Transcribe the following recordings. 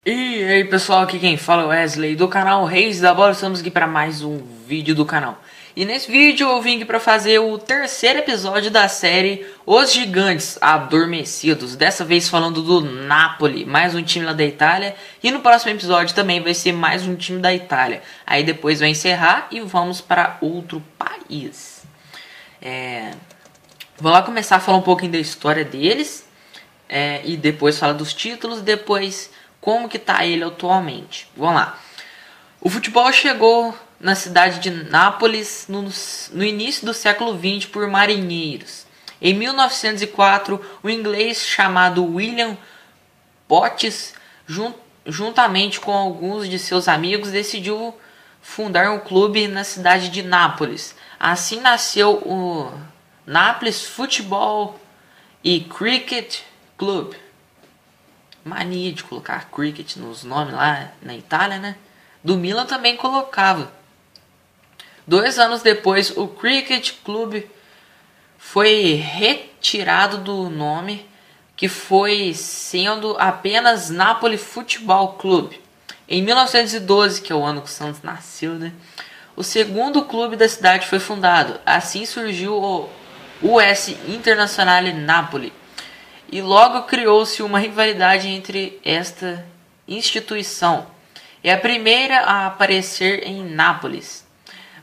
E aí pessoal, aqui quem fala é o Wesley do canal Reis da Bola. Estamos aqui para mais um vídeo do canal. E nesse vídeo eu vim aqui para fazer o terceiro episódio da série Os Gigantes Adormecidos. Dessa vez falando do Napoli, mais um time lá da Itália. E no próximo episódio também vai ser mais um time da Itália. Aí depois vai encerrar e vamos para outro país. Vou lá começar a falar um pouquinho da história deles. E depois falar dos títulos, depois como que tá ele atualmente. Vamos lá. O futebol chegou na cidade de Nápoles no início do século XX por marinheiros. Em 1904, o inglês chamado William Potts, juntamente com alguns de seus amigos, decidiu fundar um clube na cidade de Nápoles. Assim nasceu o Nápoles Football e Cricket Club. Mania de colocar cricket nos nomes lá na Itália, né? Do Milan também colocava. 2 anos depois, o Cricket Club foi retirado do nome, que foi sendo apenas Napoli Football Club. Em 1912, que é o ano que o Santos nasceu, né? O segundo clube da cidade foi fundado. Assim surgiu o US Internazionale Napoli. E logo criou-se uma rivalidade entre esta instituição. É a primeira a aparecer em Nápoles.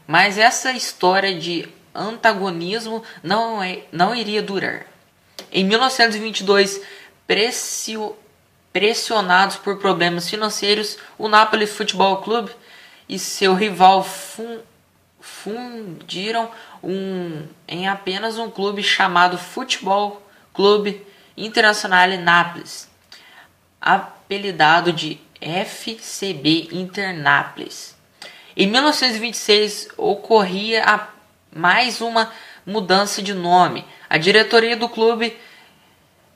Mas essa história de antagonismo não iria durar. Em 1922, pressionados por problemas financeiros, o Napoli Football Club e seu rival fundiram em apenas um clube chamado Futebol Clube Internazionale Nápoles, apelidado de FCB Internápoles. Em 1926 ocorria mais uma mudança de nome. A diretoria do clube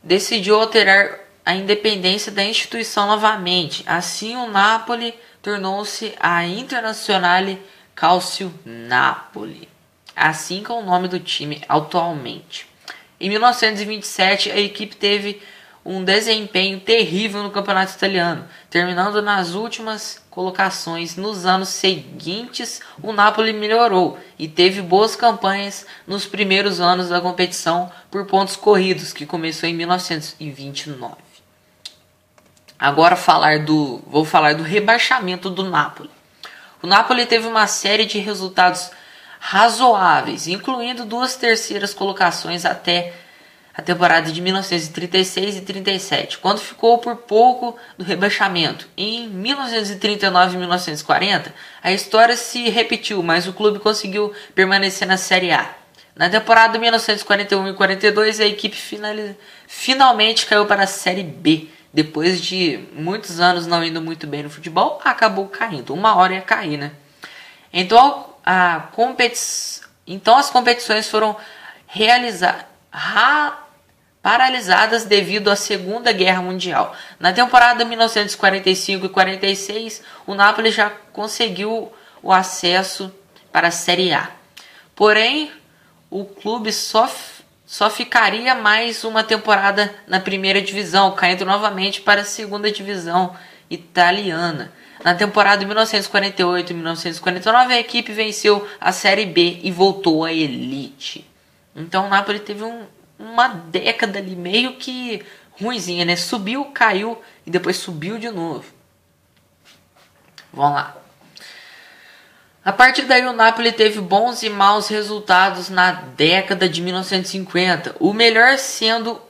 decidiu alterar a independência da instituição novamente. Assim, o Napoli tornou-se a Internazionale Calcio Napoli, assim como o nome do time atualmente. Em 1927, a equipe teve um desempenho terrível no campeonato italiano, terminando nas últimas colocações. Nos anos seguintes, o Napoli melhorou e teve boas campanhas nos primeiros anos da competição por pontos corridos, que começou em 1929. Agora vou falar do rebaixamento do Napoli. O Napoli teve uma série de resultados razoáveis, incluindo 2 terceiras colocações até a temporada de 1936 e 37, quando ficou por pouco do rebaixamento. Em 1939 e 1940, a história se repetiu, mas o clube conseguiu permanecer na Série A. Na temporada de 1941 e 42, a equipe finalmente caiu para a Série B. Depois de muitos anos não indo muito bem no futebol, acabou caindo. Uma hora ia cair, né? Então as competições foram paralisadas devido à Segunda Guerra Mundial. Na temporada 1945 e 46, o Napoli já conseguiu o acesso para a Série A. Porém, o clube só ficaria mais uma temporada na primeira divisão, caindo novamente para a segunda divisão italiana. Na temporada de 1948 e 1949, a equipe venceu a Série B e voltou à elite. Então o Napoli teve uma década ali meio que ruinzinha, né? Subiu, caiu e depois subiu de novo. Vamos lá. A partir daí o Napoli teve bons e maus resultados na década de 1950. O melhor sendo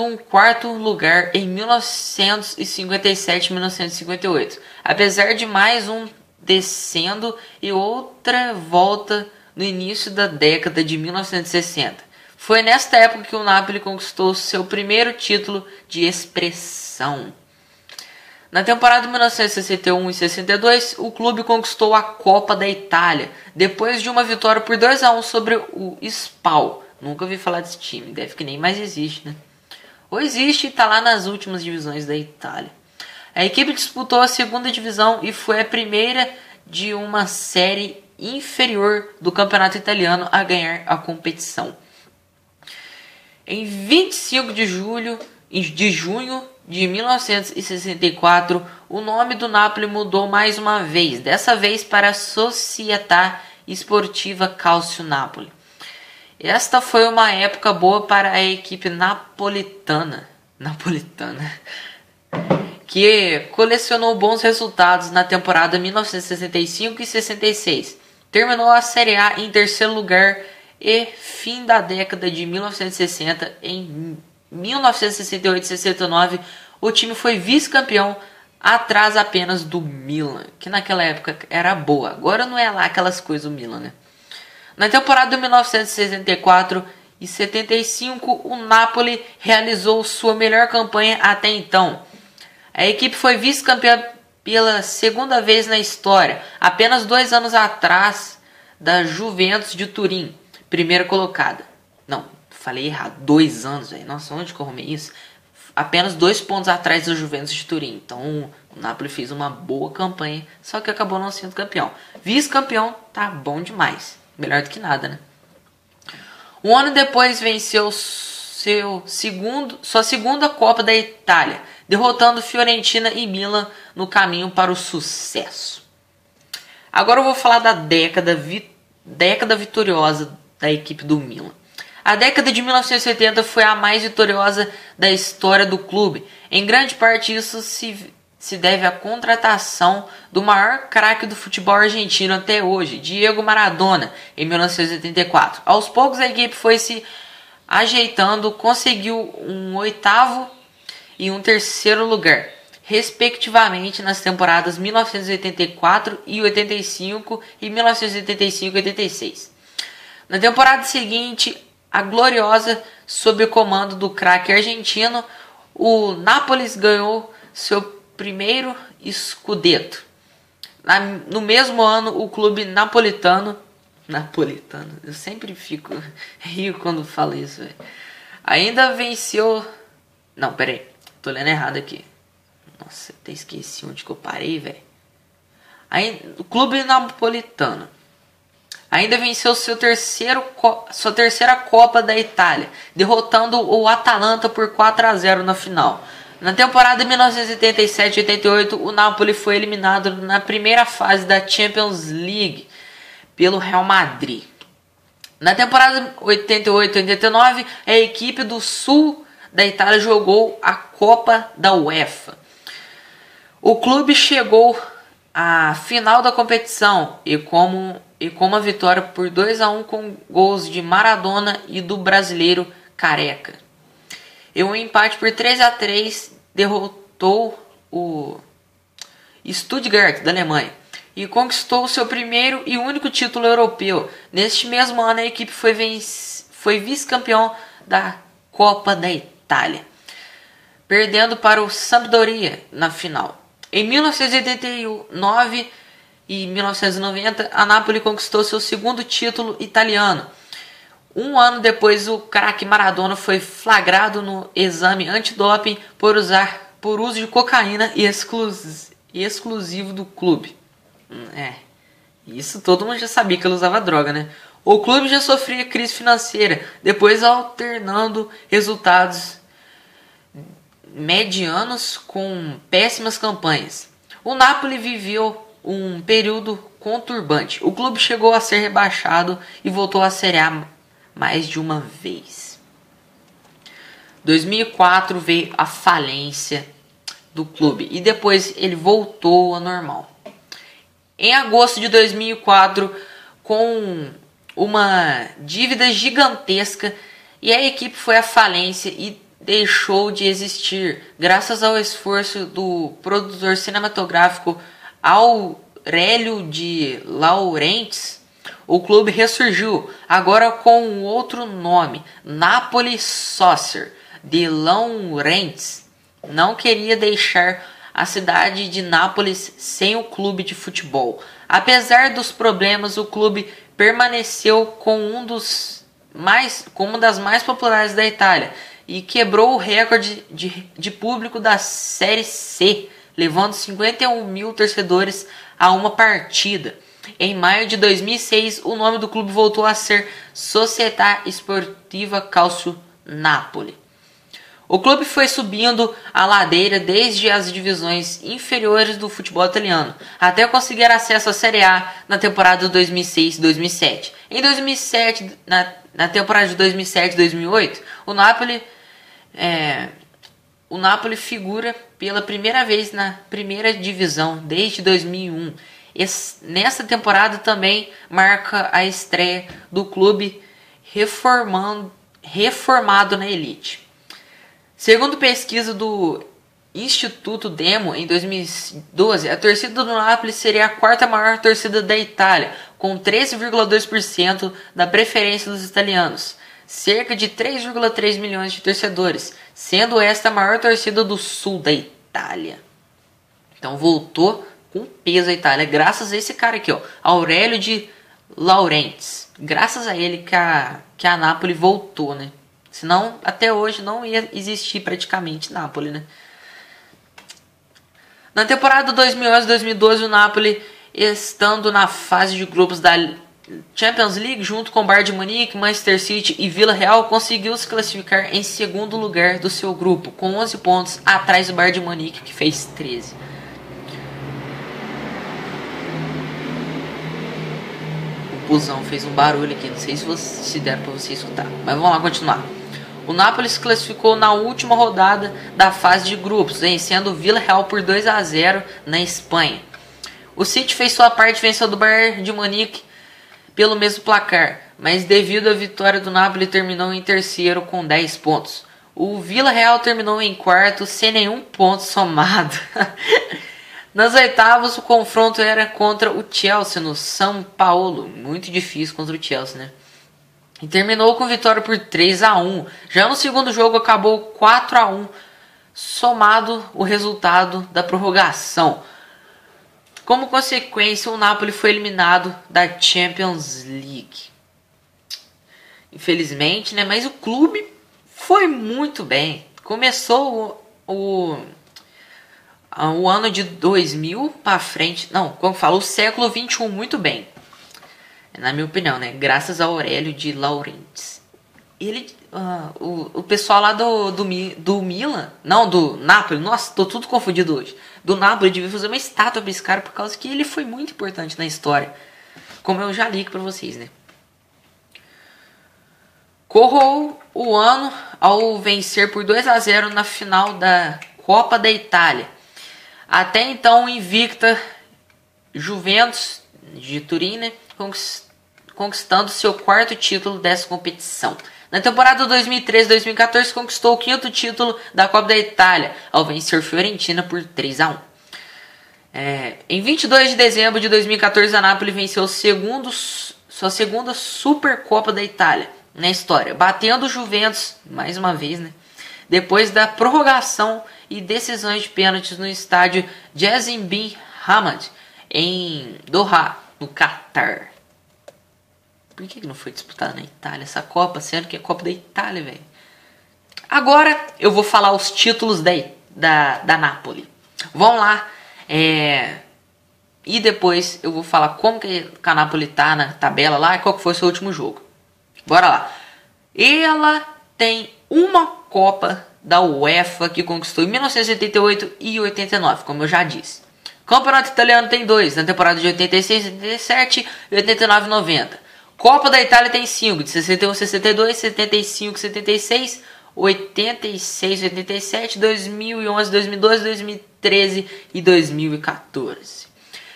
um quarto lugar em 1957 e 1958, apesar de mais um descendo e outra volta no início da década de 1960. Foi nesta época que o Napoli conquistou seu primeiro título de expressão. Na temporada de 1961 e 62, o clube conquistou a Copa da Itália, depois de uma vitória por 2-1 sobre o Spal. Nunca ouvi falar desse time, deve que nem mais existe, né? Ou existe e está lá nas últimas divisões da Itália. A equipe disputou a segunda divisão e foi a primeira de uma série inferior do campeonato italiano a ganhar a competição. Em 25 de junho de 1964, o nome do Napoli mudou mais uma vez, dessa vez para Società Sportiva Calcio Napoli. Esta foi uma época boa para a equipe napolitana, que colecionou bons resultados na temporada 1965 e 66. Terminou a Série A em terceiro lugar e fim da década de 1960, em 1968 e 69, o time foi vice-campeão, atrás apenas do Milan, que naquela época era boa. Agora não é lá aquelas coisas do Milan, né? Na temporada de 1964 e 75, o Napoli realizou sua melhor campanha até então. A equipe foi vice-campeã pela segunda vez na história, apenas 2 anos atrás da Juventus de Turim, primeira colocada. Não, falei errado, 2 anos, velho. Nossa, onde que eu arrumei isso? Apenas 2 pontos atrás da Juventus de Turim. Então o Napoli fez uma boa campanha, só que acabou não sendo campeão. Vice-campeão, tá bom demais. Melhor do que nada, né? Um ano depois venceu sua segunda Copa da Itália, derrotando Fiorentina e Milan no caminho para o sucesso. Agora eu vou falar da década vitoriosa da equipe do Milan. A década de 1970 foi a mais vitoriosa da história do clube. Em grande parte isso se deve à contratação do maior craque do futebol argentino até hoje, Diego Maradona, em 1984. Aos poucos a equipe foi se ajeitando, conseguiu um 8º e um 3º lugar, respectivamente nas temporadas 1984 e 85 e 1985 e 86. Na temporada seguinte, a gloriosa, sob o comando do craque argentino, o Nápoles ganhou seu primeiro Scudetto. No mesmo ano, o clube napolitano, eu sempre rio quando falo isso, véio. Ainda venceu. Não, peraí, tô lendo errado aqui. Nossa, até esqueci onde que eu parei, velho. O clube napolitano ainda venceu sua terceira Copa da Itália, derrotando o Atalanta por 4-0 na final. Na temporada 1987-88, o Napoli foi eliminado na primeira fase da Champions League pelo Real Madrid. Na temporada 88-89, a equipe do sul da Itália jogou a Copa da UEFA. O clube chegou à final da competição e com uma vitória por 2-1 com gols de Maradona e do brasileiro Careca. E um empate por 3-3 derrotou o Stuttgart da Alemanha e conquistou seu primeiro e único título europeu. Neste mesmo ano a equipe foi vice-campeão da Copa da Itália, perdendo para o Sampdoria na final. Em 1989 e 1990, a Napoli conquistou seu segundo título italiano. Um ano depois, o craque Maradona foi flagrado no exame antidoping por uso de cocaína e exclusivo do clube. Isso todo mundo já sabia que ele usava droga, né? O clube já sofria crise financeira, depois alternando resultados medianos com péssimas campanhas. O Napoli viveu um período conturbante. O clube chegou a ser rebaixado e voltou à Série A mais de uma vez. 2004 veio a falência do clube e depois ele voltou ao normal. Em agosto de 2004, com uma dívida gigantesca, e a equipe foi à falência e deixou de existir, graças ao esforço do produtor cinematográfico Aurélio de Laurentiis. O clube ressurgiu, agora com um outro nome, Napoli Soccer de Laurentiis. Não queria deixar a cidade de Nápoles sem o clube de futebol. Apesar dos problemas, o clube permaneceu com uma das mais populares da Itália e quebrou o recorde de público da Série C, levando 51 mil torcedores a uma partida. Em maio de 2006, o nome do clube voltou a ser Società Sportiva Calcio Napoli. O clube foi subindo a ladeira desde as divisões inferiores do futebol italiano, até conseguir acesso à Série A na temporada de 2006-2007. Em 2007, na temporada de 2007-2008, o Napoli figura pela primeira vez na primeira divisão desde 2001. Nessa temporada também marca a estreia do clube reformado na elite. Segundo pesquisa do Instituto Demo, em 2012, a torcida do Napoli seria a quarta maior torcida da Itália, com 13,2% da preferência dos italianos, cerca de 3,3 milhões de torcedores, sendo esta a maior torcida do sul da Itália. Então voltou com peso a Itália, graças a esse cara aqui, ó, Aurélio de Laurentiis. Graças a ele que a Napoli voltou, né? Senão, até hoje, não ia existir praticamente Napoli, né? Na temporada 2011-2012, o Napoli, estando na fase de grupos da Champions League, junto com Bayern de Munique, Manchester City e Vila Real, conseguiu se classificar em segundo lugar do seu grupo, com 11 pontos, atrás do Bayern de Munique, que fez 13. O busão fez um barulho aqui, não sei se der para você escutar, mas vamos lá continuar. O Napoli se classificou na última rodada da fase de grupos, vencendo o Vila Real por 2-0 na Espanha. O City fez sua parte, venceu do Bayern de Munique pelo mesmo placar, mas devido à vitória do Napoli terminou em terceiro com 10 pontos. O Vila Real terminou em quarto sem nenhum ponto somado. Nas oitavas, o confronto era contra o Chelsea no São Paulo. Muito difícil contra o Chelsea, né? E terminou com vitória por 3-1. Já no segundo jogo acabou 4-1, somado o resultado da prorrogação. Como consequência, o Napoli foi eliminado da Champions League. Infelizmente, né? Mas o clube foi muito bem. Começou o ano de 2000 para frente. Não, como falo, o século 21 muito bem. Na minha opinião, né? Graças a Aurélio de Laurentiis. Ele, o pessoal lá do Milan, não, do Napoli, nossa, tô tudo confundido hoje. Do Napoli devia fazer uma estátua pra esse cara, por causa que ele foi muito importante na história. Como eu já li aqui pra vocês, né? Corrou o ano ao vencer por 2-0 na final da Copa da Itália. Até então, invicta Juventus de Turim, né? Conquistando seu quarto título dessa competição. Na temporada 2013-2014 conquistou o quinto título da Copa da Itália, ao vencer Fiorentina por 3-1. Em 22 de dezembro de 2014, a Napoli venceu sua segunda Supercopa da Itália na história, batendo o Juventus, mais uma vez, né? Depois da prorrogação e decisões de pênaltis no estádio Jassim bin Hamad, em Doha, no Catar. Por que não foi disputada na Itália essa Copa, sendo que é a Copa da Itália, velho? Agora eu vou falar os títulos da Napoli. Vamos lá. E depois eu vou falar como que a Napoli tá na tabela lá e qual que foi o seu último jogo. Bora lá. Ela tem uma Copa da UEFA que conquistou em 1988 e 89, como eu já disse. O Campeonato Italiano tem 2, na temporada de 86, 87 e 89, 90. Copa da Itália tem 5, de 61, 62, 75, 76, 86, 87, 2011, 2012, 2013 e 2014.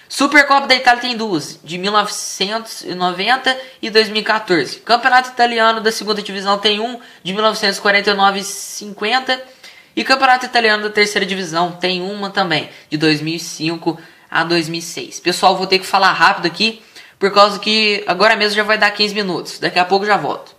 Supercopa da Itália tem 2, de 1990 e 2014. Campeonato Italiano da segunda divisão tem 1, de 1949 e 50. E Campeonato Italiano da terceira divisão tem uma também, de 2005 a 2006. Pessoal, vou ter que falar rápido aqui, por causa que agora mesmo já vai dar 15 minutos. Daqui a pouco já volto.